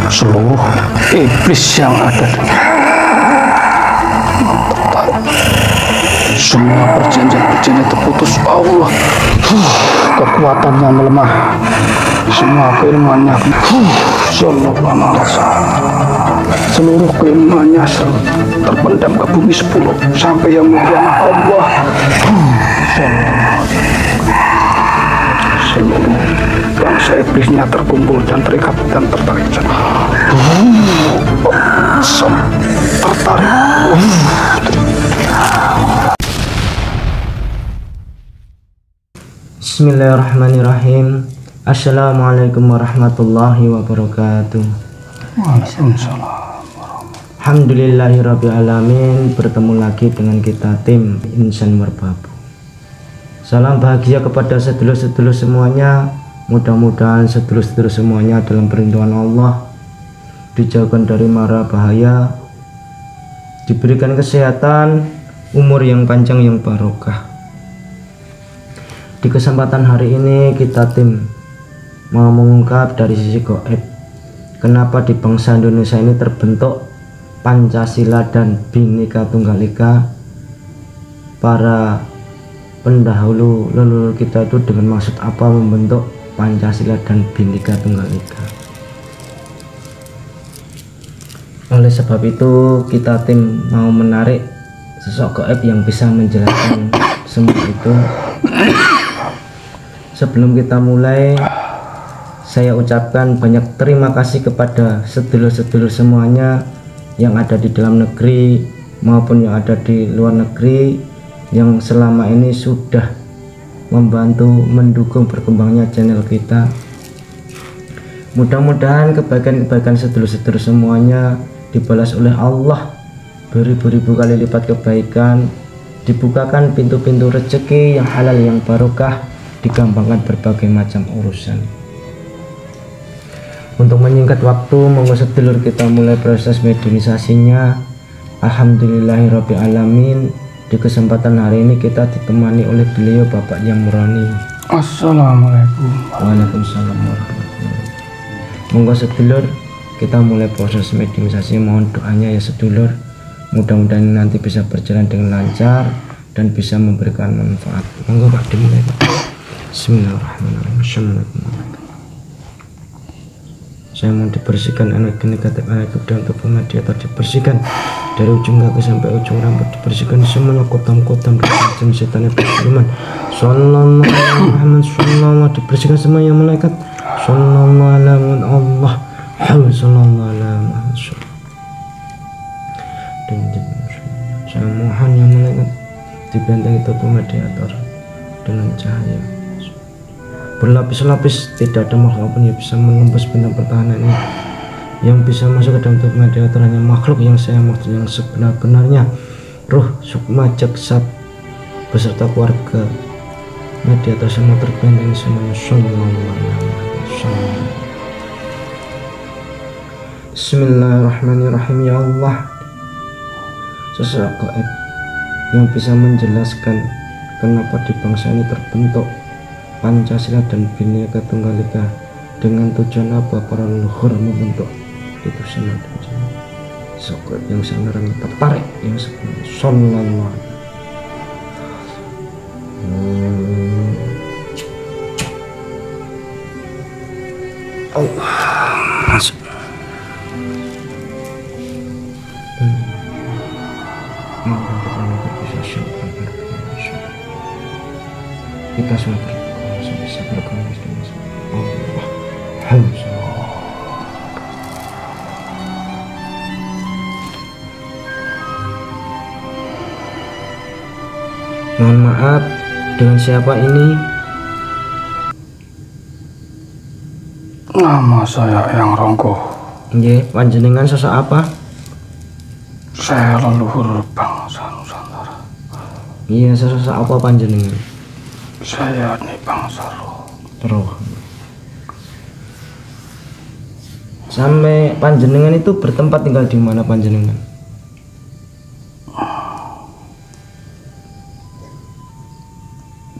Seluruh iblis yang ada semua perjanjian-perjanjian terputus Allah. Kekuatannya melemah, semua keilmuannya seluruh keilmuannya terpendam ke bumi 10 sampai yang mulia Allah. Seluruh bangsa iblisnya terkumpul dan terikat dan tertarik Bismillahirrahmanirrahim. Assalamualaikum warahmatullahi wabarakatuh. Waalaikumsalam. Alhamdulillahirabbil alamin. Bertemu lagi dengan kita tim Insan Merbabu. Salam bahagia kepada sedulur-sedulur semuanya. Mudah-mudahan sedulur-sedulur semuanya dalam perlindungan Allah, dijauhkan dari mara bahaya, diberikan kesehatan, umur yang panjang yang barokah. Di kesempatan hari ini kita tim mau mengungkap dari sisi gaib, kenapa di bangsa Indonesia ini terbentuk Pancasila dan Bhinneka Tunggal Ika. Para pendahulu leluhur kita itu dengan maksud apa membentuk Pancasila dan Bhinneka Tunggal Ika. Oleh sebab itu kita tim mau menarik sosok gaib yang bisa menjelaskan semua itu. Sebelum kita mulai, saya ucapkan banyak terima kasih kepada sedulur-sedulur semuanya yang ada di dalam negeri maupun yang ada di luar negeri, yang selama ini sudah membantu mendukung berkembangnya channel kita. Mudah-mudahan kebaikan-kebaikan sedulur-sedulur semuanya dibalas oleh Allah beribu-ribu kali lipat kebaikan, dibukakan pintu-pintu rezeki yang halal yang barokah, digampangkan berbagai macam urusan. Untuk menyingkat waktu, monggo sedulur kita mulai proses mediumisasinya. Alhamdulillahirabbil alamin. Di kesempatan hari ini kita ditemani oleh beliau Bapak Yang Murani. Assalamualaikum. Waalaikumsalam warahmatullahi wabarakatuh. Monggo sedulur kita mulai proses mediumisasi. Mohon doanya ya sedulur, mudah-mudahan nanti bisa berjalan dengan lancar dan bisa memberikan manfaat. Monggo Pak dimulai Pak. Bismillahirrahmanirrahim. Saya mau dibersihkan energi negatif, energi dan tubuh mediator dibersihkan dari ujung kaki sampai ujung rambut, dibersihkan semuanya kotam-kotam dan setan yang berfirman. Sallallahu alaihi wasallam, dibersihkan semuanya malaikat. Sallallahu alaihi Allah. Sallallahu alaihi wasallam. Dan saya mohon yang malaikat dibentengi tubuh mediator dengan cahaya berlapis-lapis. Tidak ada makhluk pun yang bisa menembus bentang pertahanan ini. Yang bisa masuk ke dalam tubuh mediator hanya makhluk yang saya maksud, yang sebenar-benarnya ruh sukma jaksad beserta keluarga mediator semua terbenteng semuanya. Sallallahu alaihi wasallam. Bismillahirrahmanirrahim. Ya Allah, sosok gaib yang bisa menjelaskan kenapa di bangsa ini terbentuk Pancasila dan Bhinneka Tunggal Ika, dengan tujuan apa para leluhur membentuk itu semua. Sosok yang sangat tertarik yang sebenarnya. Sallallahu Allah. Masuk. Kita semua bisa berkembang dengan Allah. Alhamdulillah. Mohon maaf, dengan siapa ini? Nama saya Yang Ronggo. Nggih, panjenengan sosok apa? Saya leluhur bangsa Nusantara. Iya, sosok apa panjenengan? Saya ini bangsa roh. Roh. Sampai panjenengan itu bertempat tinggal di mana panjenengan?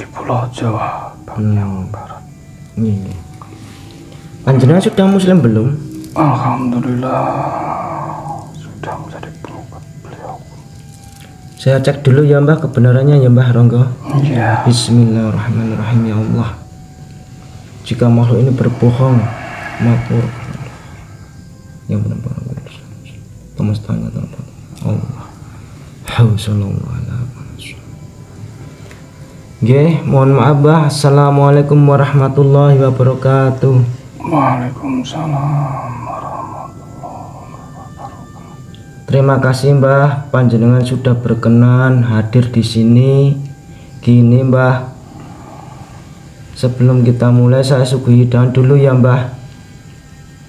Pulau Jawa bagian barat. Iya. Panjenengan sudah muslim belum? Alhamdulillah sudah menjadi pengikut beliau. Saya cek dulu ya Mbah kebenarannya ya Mbah Ronggo. Iya. Bismillahirrahmanirrahim ya Allah. Jika makhluk ini berbohong, maka yang benar-benar semestanya terdapat Allah. Nggih, mohon maaf Mbah. Assalamualaikum warahmatullahi wabarakatuh. Waalaikumsalam warahmatullahi wabarakatuh. Terima kasih Mbah, panjenengan sudah berkenan hadir di sini. Gini Mbah, sebelum kita mulai saya suguhi hidangan dulu ya Mbah.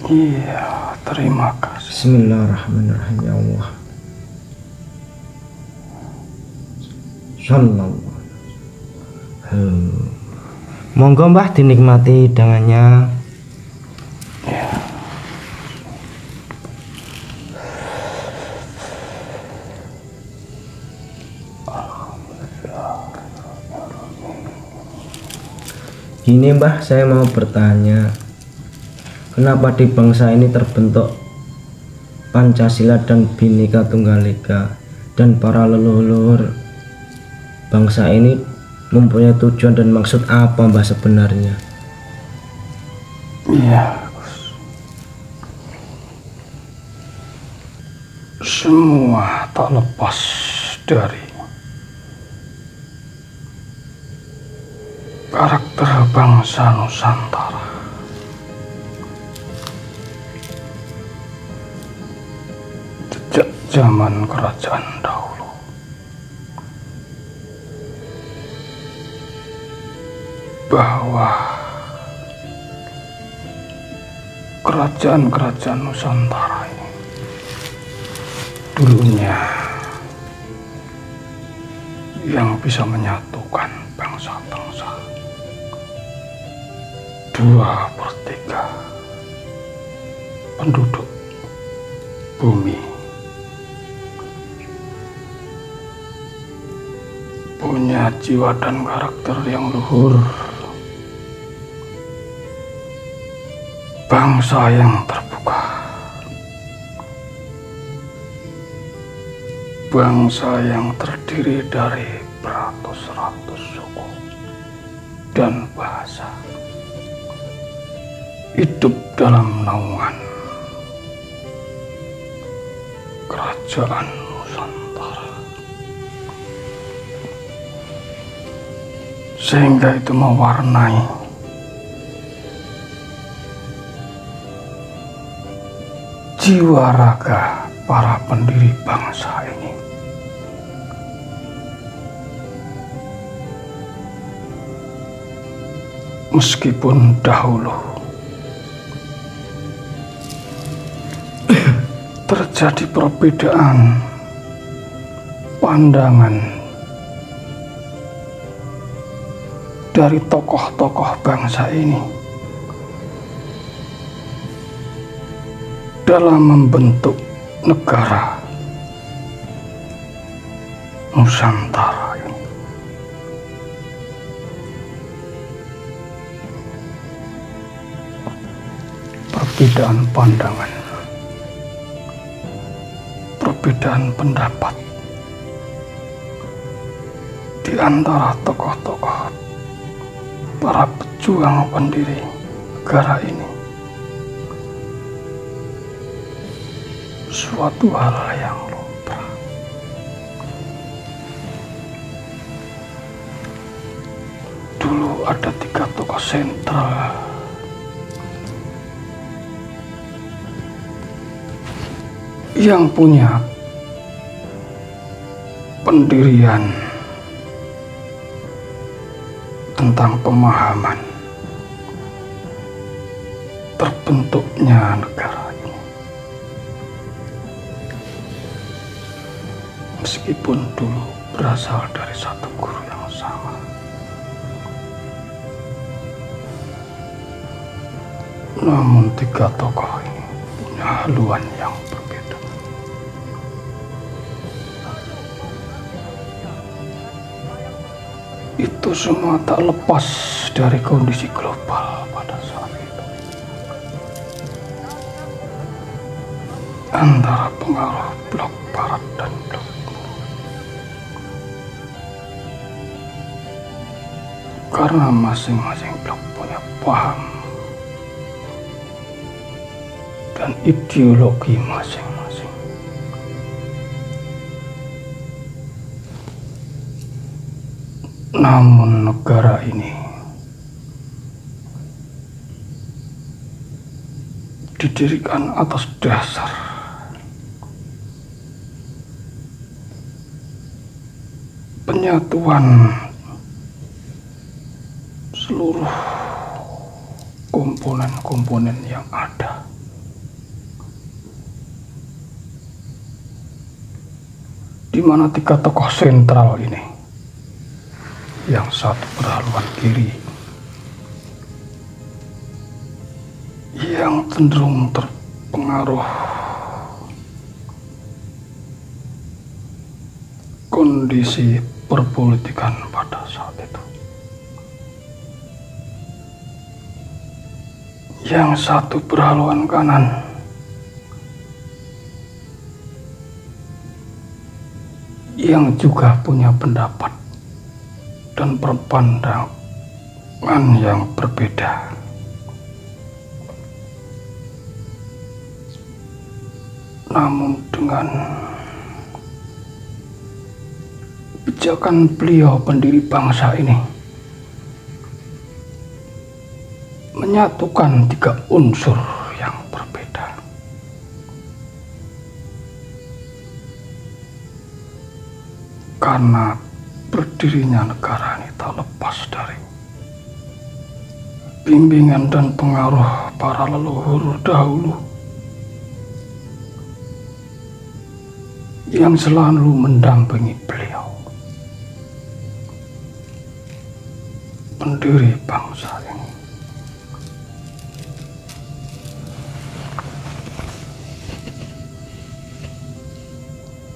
Iya, terima kasih. Bismillahirrahmanirrahim ya Allah. Sallallahu. Monggo Mbah dinikmati hidangannya. Ya. Gini Mbah, saya mau bertanya, kenapa di bangsa ini terbentuk Pancasila dan Bhinneka Tunggal Ika, dan para leluhur bangsa ini mempunyai tujuan dan maksud apa Mbah sebenarnya? Iya, semua tak lepas dari karakter bangsa Nusantara. Sejak zaman kerajaan dahulu, bahwa kerajaan-kerajaan Nusantara ini dulunya yang bisa menyatukan bangsa-bangsa 2/3 penduduk bumi punya jiwa dan karakter yang luhur, bangsa yang terbuka, bangsa yang terdiri dari beratus-ratus suku dan bahasa, hidup dalam naungan kerajaan Nusantara, sehingga itu mewarnai jiwa raga para pendiri bangsa ini. Meskipun dahulu terjadi perbedaan pandangan dari tokoh-tokoh bangsa ini dalam membentuk negara Nusantara ini. Perbedaan pandangan, perbedaan pendapat di antara tokoh-tokoh para pejuang pendiri negara ini suatu hal yang lumrah. Dulu ada 3 tokoh sentral yang punya pendirian tentang pemahaman terbentuknya negara ini. Meskipun dulu berasal dari satu guru yang sama, namun 3 tokoh ini punya haluan yang berbeda. itu semua tak lepas dari kondisi global pada saat itu. Antara pengaruh blok barat dan blok timur. Karena masing-masing blok punya paham dan ideologi masing-masing. Namun negara ini didirikan atas dasar penyatuan seluruh komponen-komponen yang ada. Di mana tiga tokoh sentral ini, yang satu berhaluan kiri, yang cenderung terpengaruh kondisi perpolitikan pada saat itu, yang satu berhaluan kanan, yang juga punya pendapat dan berpandangan yang berbeda. Namun dengan kebijakan beliau pendiri bangsa ini menyatukan tiga unsur yang berbeda. Karena berdirinya negara ini tak lepas dari bimbingan dan pengaruh para leluhur dahulu yang selalu mendampingi beliau, pendiri bangsa ini.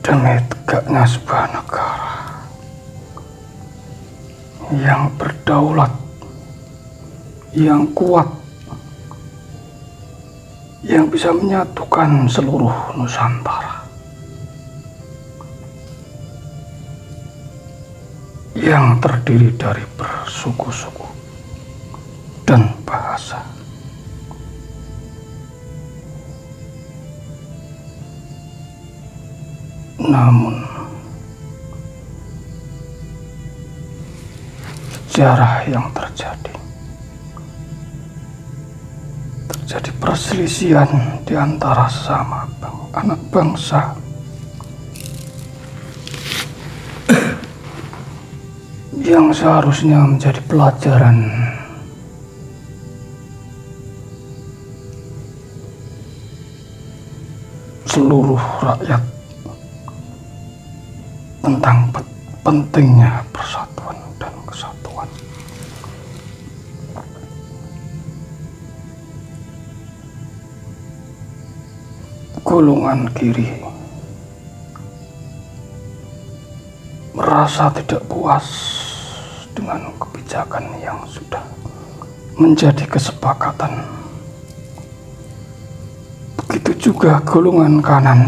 Demi tegaknya sebuah negara yang berdaulat, yang kuat, yang bisa menyatukan seluruh Nusantara, yang terdiri dari bersuku-suku dan bahasa. Namun sejarah yang terjadi perselisihan di antara sesama anak bangsa yang seharusnya menjadi pelajaran seluruh rakyat tentang pentingnya persatuan dan kesatuan. Golongan kiri merasa tidak puas dengan kebijakan yang sudah menjadi kesepakatan. Begitu juga golongan kanan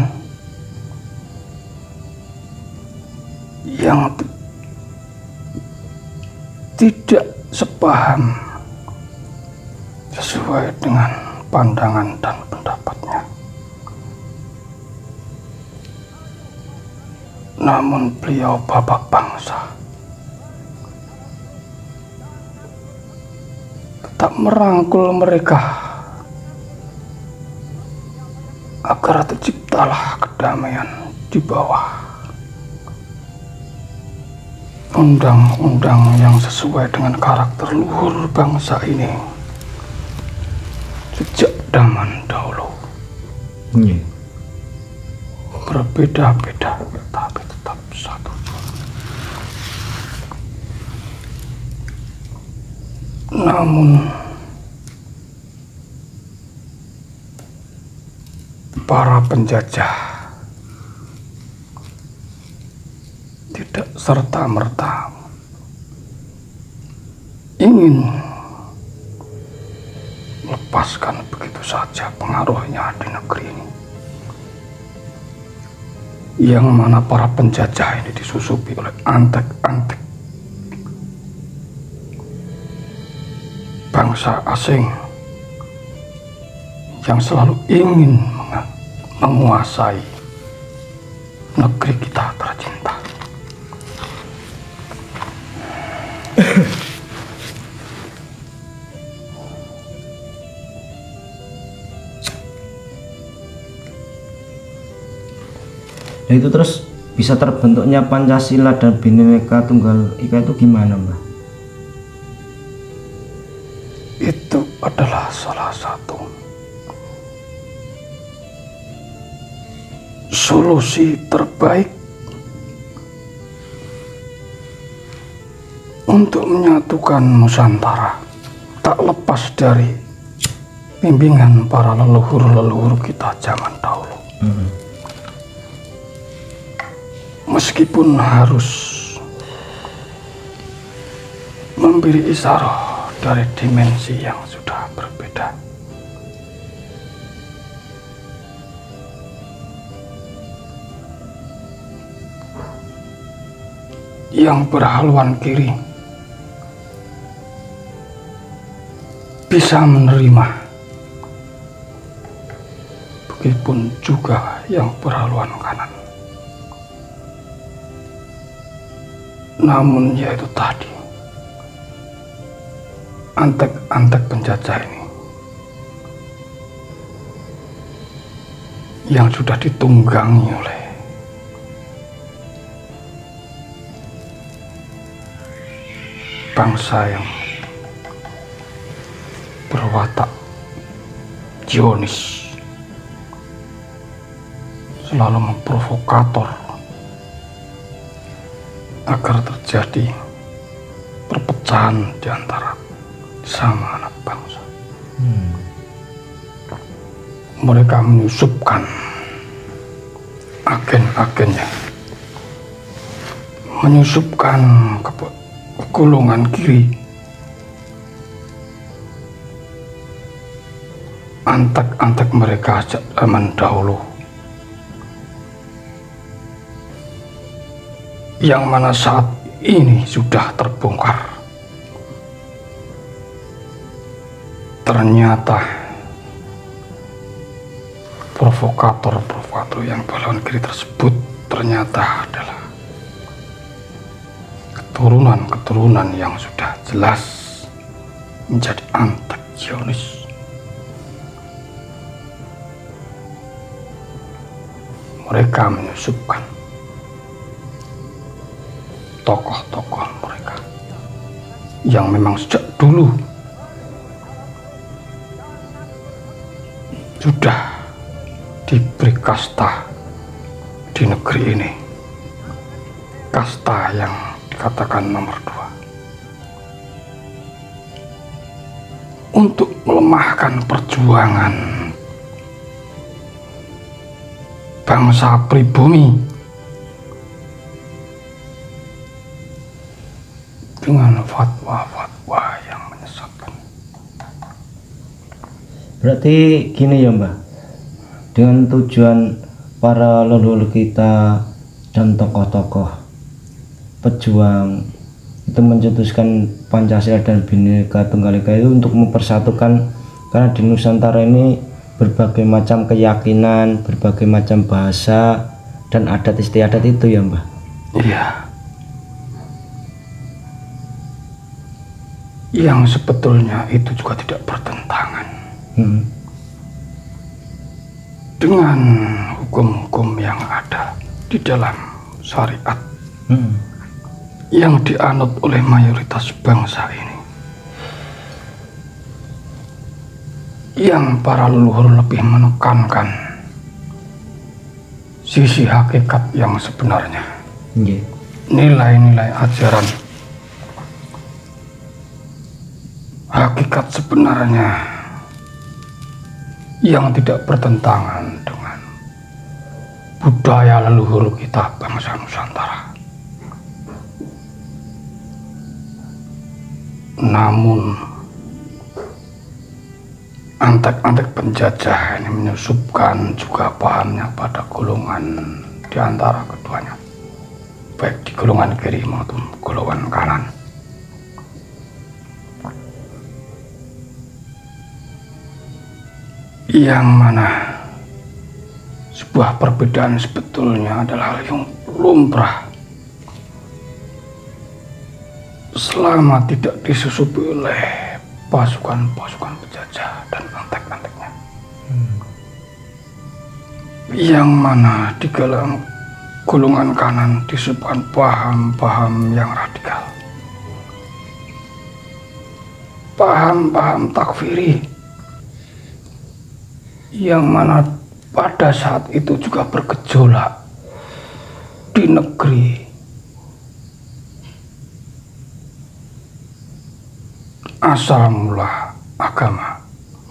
yang tidak sepaham sesuai dengan pandangan dan pendapatnya. Namun beliau bapak bangsa tetap merangkul mereka agar terciptalah kedamaian di bawah undang-undang yang sesuai dengan karakter luhur bangsa ini sejak zaman dahulu. Berbeda-beda tapi tetap satu. Namun para penjajah tidak serta-merta ingin lepaskan begitu saja pengaruhnya di negeri ini, yang mana para penjajah ini disusupi oleh antek-antek bangsa asing yang selalu ingin menguasai negeri kita tercinta. Nah, itu terus bisa terbentuknya Pancasila dan Bhinneka Tunggal Ika itu gimana, Mbah? Itu adalah salah satu solusi terbaik untuk menyatukan Nusantara, tak lepas dari bimbingan para leluhur-leluhur kita zaman dahulu. Meskipun harus memberi isyarat dari dimensi yang sudah berbeda, yang berhaluan kiri bisa menerima, begitupun juga yang berhaluan kanan. Namun yaitu tadi, antek-antek penjajah ini yang sudah ditunggangi oleh bangsa yang berwatak Zionis, selalu memprovokator agar terjadi perpecahan di antara sama anak bangsa. Mereka menyusupkan agen-agennya, menyusupkan ke golongan kiri antek-antek mereka zaman dahulu, yang mana saat ini sudah terbongkar. Ternyata provokator yang berlawan kiri tersebut ternyata adalah keturunan yang sudah jelas menjadi antek Zionis. Mereka menyusupkan tokoh-tokoh mereka yang memang sejak dulu sudah diberi kasta di negeri ini, kasta yang dikatakan nomor 2, untuk melemahkan perjuangan bangsa pribumi dengan fatwa-fatwa yang menyesatkan. Berarti gini ya, Mbah, dengan tujuan para leluhur kita dan tokoh-tokoh pejuang itu mencetuskan Pancasila dan Bhinneka Tunggal Ika itu untuk mempersatukan, karena di Nusantara ini berbagai macam keyakinan, berbagai macam bahasa dan adat istiadat itu ya, Mbah. Iya. Yang sebetulnya itu juga tidak bertentangan dengan hukum-hukum yang ada di dalam syariat yang dianut oleh mayoritas bangsa ini, yang para leluhur lebih menekankan sisi hakikat yang sebenarnya, nilai-nilai ajaran hakikat sebenarnya yang tidak bertentangan dengan budaya leluhur kita bangsa Nusantara. Namun antek-antek penjajah ini menyusupkan juga pahamnya pada golongan di antara keduanya, baik di golongan kiri maupun golongan kanan. Yang mana sebuah perbedaan sebetulnya adalah hal yang lumrah selama tidak disusupi oleh pasukan-pasukan penjajah dan antek-anteknya. Yang mana di dalam golongan kanan disebutkan paham-paham yang radikal, paham-paham takfiri, yang mana pada saat itu juga bergejolak di negeri asal mula agama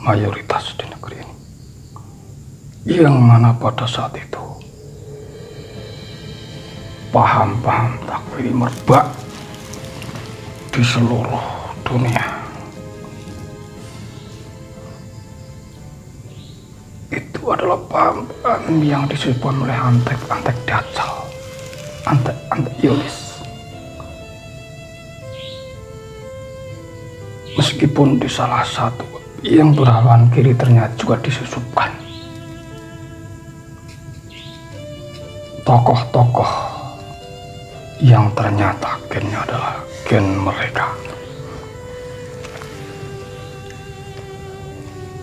mayoritas di negeri ini, yang mana pada saat itu paham-paham takfiri merebak di seluruh dunia. Itu adalah paham-paham yang disebutkan oleh antek-antek Dajjal, antek-antek Iblis. Meskipun di salah satu yang berhaluan kiri ternyata juga disusupkan tokoh-tokoh yang ternyata gennya adalah gen mereka.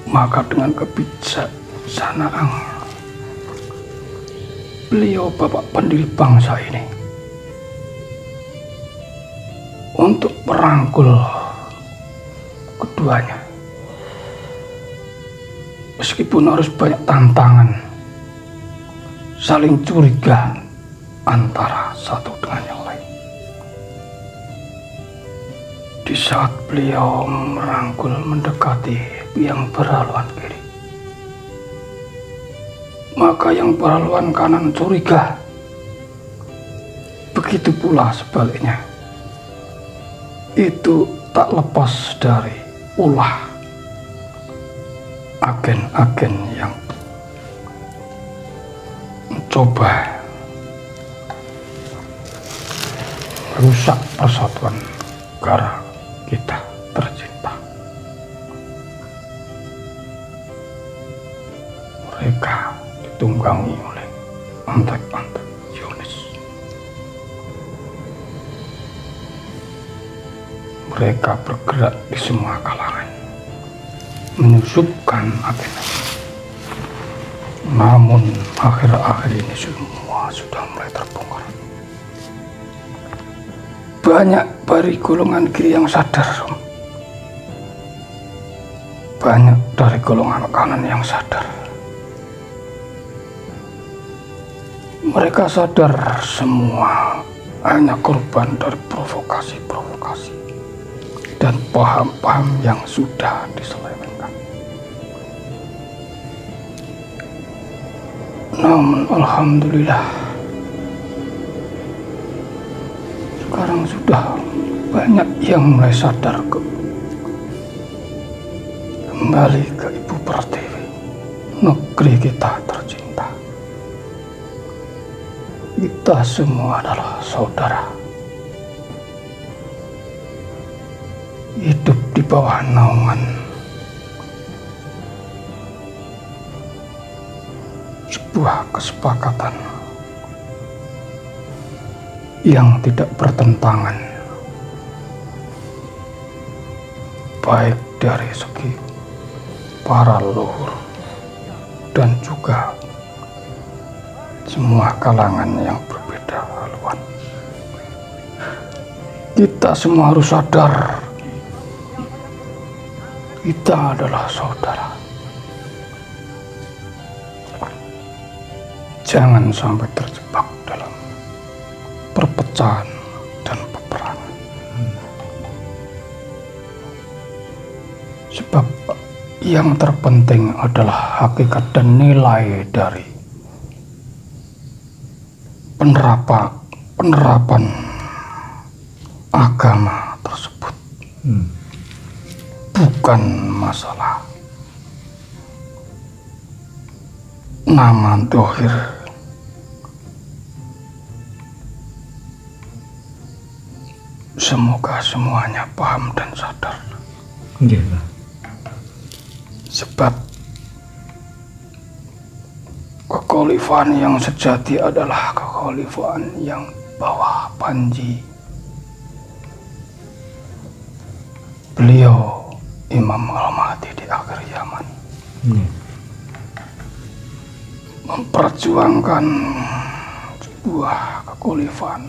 Maka dengan kebijaksanaan beliau bapak pendiri bangsa ini untuk merangkul keduanya, meskipun harus banyak tantangan, saling curiga antara satu dengan yang lain. Di saat beliau merangkul mendekati yang berhaluan kiri, maka yang berhaluan kanan curiga. Begitu pula sebaliknya. Itu tak lepas dari ulah agen-agen yang mencoba merusak persatuan negara kita tercinta. Mereka ditunggangi oleh antek-antek Zionis. Mereka bergerak di semua kalangan, menyusupkan agenda. Namun akhir-akhir ini semua sudah mulai terbongkar. Banyak dari golongan kiri yang sadar, banyak dari golongan kanan yang sadar. Mereka sadar semua hanya korban dari provokasi-provokasi dan paham-paham yang sudah diselewengkan. Namun alhamdulillah, sekarang sudah banyak yang mulai sadar kembali ke Ibu Pertiwi, negeri kita tercinta. Kita semua adalah saudara, hidup di bawah naungan sebuah kesepakatan yang tidak bertentangan, baik dari segi para leluhur dan juga semua kalangan yang berbeda haluan. Kita semua harus sadar, kita adalah saudara. Jangan sampai terjebak dalam perpecahan dan peperangan. Sebab yang terpenting adalah hakikat dan nilai dari penerapan agama tersebut. bukan masalah nama dohir. Semoga semuanya paham dan sadar. Iya, Mbah. Sebab kekhalifan yang sejati adalah kekhalifan yang bawah panji beliau Imam Al-Mahdi di akhir zaman. Memperjuangkan sebuah kekhalifan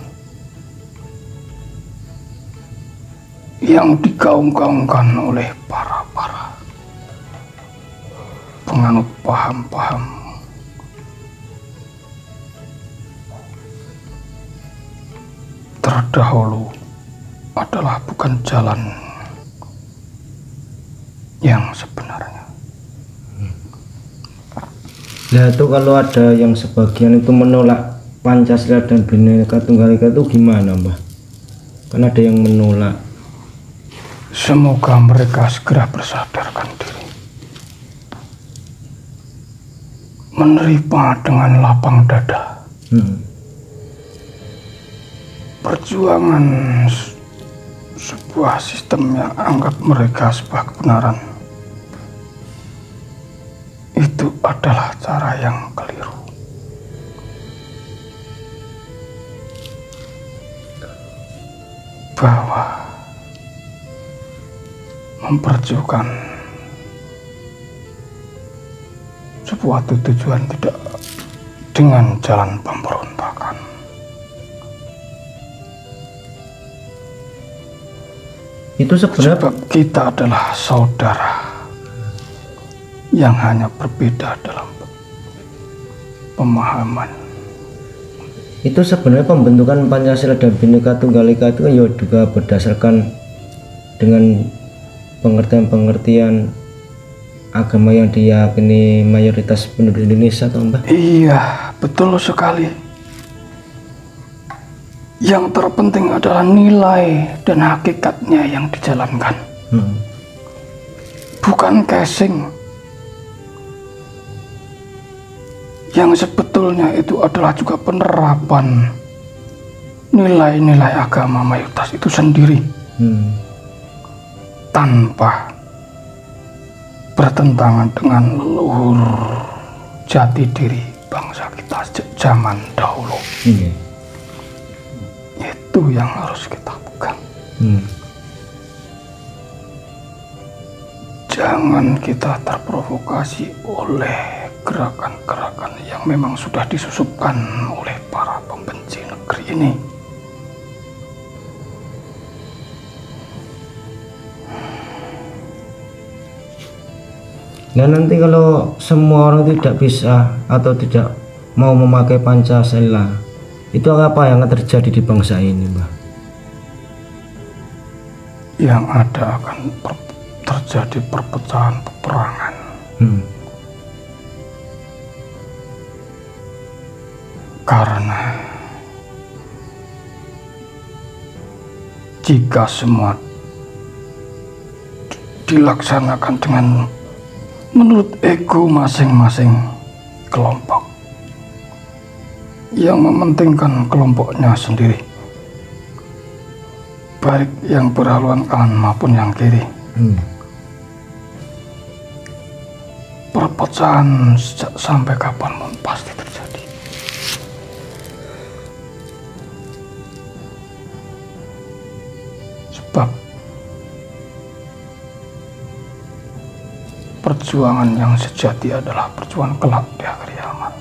yang digaung-gaungkan oleh para penganut paham-paham terdahulu adalah bukan jalan yang sebenarnya. Nah itu kalau ada yang sebagian itu menolak Pancasila dan Bhinneka Tunggal Ika itu gimana, Mbah? Kan ada yang menolak. Semoga mereka segera bersadarkan diri, menerima dengan lapang dada perjuangan sebuah sistem yang anggap mereka sebuah kebenaran. Itu adalah cara yang keliru. Bahwa memperjuangkan sebuah tujuan tidak dengan jalan pemberontakan. Itu sebenarnya Sebab kita adalah saudara yang hanya berbeda dalam pemahaman. Itu sebenarnya pembentukan Pancasila dan Bhinneka Tunggal Ika itu kan ya juga berdasarkan dengan pengertian-pengertian agama yang diyakini mayoritas penduduk Indonesia, toh, Mbah? Iya, betul sekali. Yang terpenting adalah nilai dan hakikatnya yang dijalankan. Bukan casing. Yang sebetulnya itu adalah juga penerapan nilai-nilai agama mayoritas itu sendiri. Tanpa bertentangan dengan leluhur jati diri bangsa kita sejak zaman dahulu. Itu yang harus kita pegang. Jangan kita terprovokasi oleh gerakan-gerakan yang memang sudah disusupkan oleh para pembenci negeri ini. Nah nanti kalau semua orang tidak bisa atau tidak mau memakai Pancasila, itu apa yang akan terjadi di bangsa ini, Mbah? Yang ada akan terjadi perpecahan, peperangan. Karena jika semua dilaksanakan dengan menurut ego masing-masing kelompok yang mementingkan kelompoknya sendiri, baik yang berhaluan kanan maupun yang kiri, perpecahan sampai kapanpun pasti terjadi. Sebab perjuangan yang sejati adalah perjuangan kelak di akhir zaman.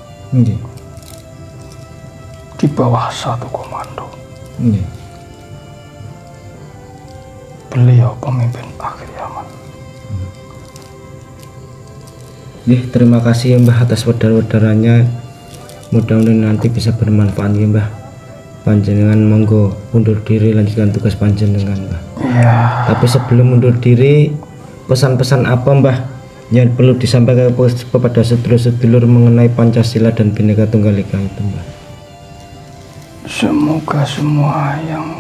Di bawah satu komando. Beliau pemimpin akhir zaman. Terima kasih ya, Mbah, atas wedar-wedarannya. Mudah-mudahan nanti bisa bermanfaat ya, Mbah. Panjenengan monggo undur diri, lanjutkan tugas panjenengan, Mbah. Iya. Tapi sebelum undur diri, pesan-pesan apa, Mbah, yang perlu disampaikan kepada sedulur-sedulur mengenai Pancasila dan Bhinneka Tunggal Ika itu, Mbah? Semoga semua yang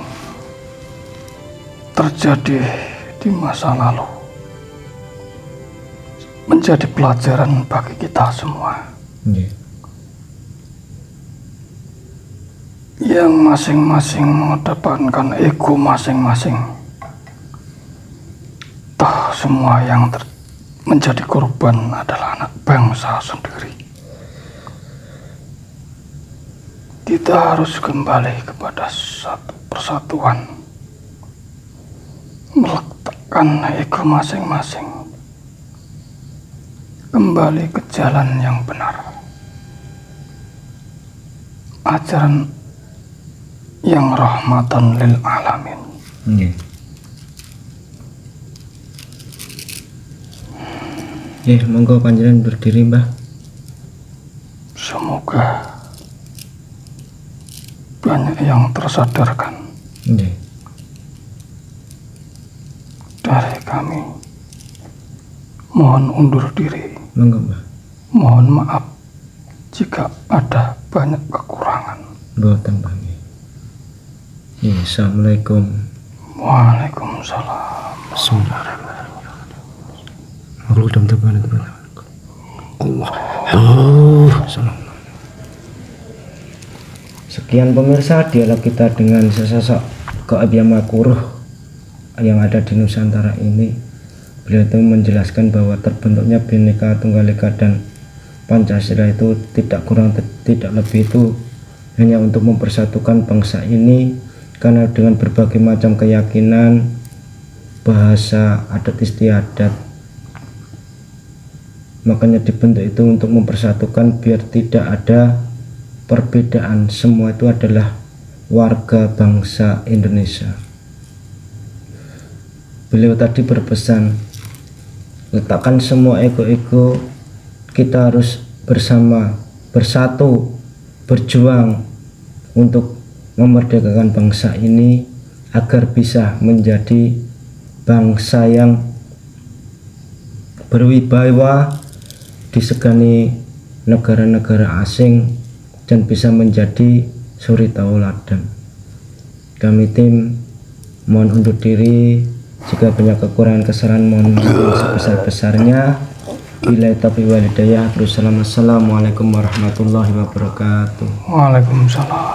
terjadi di masa lalu menjadi pelajaran bagi kita semua. Yang masing-masing mengedepankan ego masing-masing. Toh semua yang menjadi korban adalah anak bangsa sendiri. Kita harus kembali kepada satu persatuan, meletakkan ego masing-masing, kembali ke jalan yang benar, ajaran yang rahmatan lil alamin. Monggo panjenengan berdiri, Mbah. Semoga banyak yang tersadarkan. Dari kami mohon undur diri. Monggo, Mbah. Mohon maaf jika ada banyak kekurangan. Mboten, Mbah. Assalamualaikum. Waalaikumsalam. Sekian pemirsa, dialog kita dengan sesosok gaib yang makruh yang ada di Nusantara ini. Beliau itu menjelaskan bahwa terbentuknya Bhinneka Tunggal Ika dan Pancasila itu tidak kurang tidak lebih itu hanya untuk mempersatukan bangsa ini, karena dengan berbagai macam keyakinan, bahasa, adat istiadat, makanya dibentuk itu untuk mempersatukan biar tidak ada perbedaan. Semua itu adalah warga bangsa Indonesia. Beliau tadi berpesan, letakkan semua ego-ego, kita harus bersama, bersatu, berjuang untuk memerdekakan bangsa ini agar bisa menjadi bangsa yang berwibawa, disegani negara-negara asing, dan bisa menjadi suri tauladan. Kami tim mohon undur diri. Jika banyak kekurangan kesalahan mohon maaf sebesar-besarnya. Billahi taufiq wal hidayah. Assalamualaikum warahmatullahi wabarakatuh. Waalaikumsalam.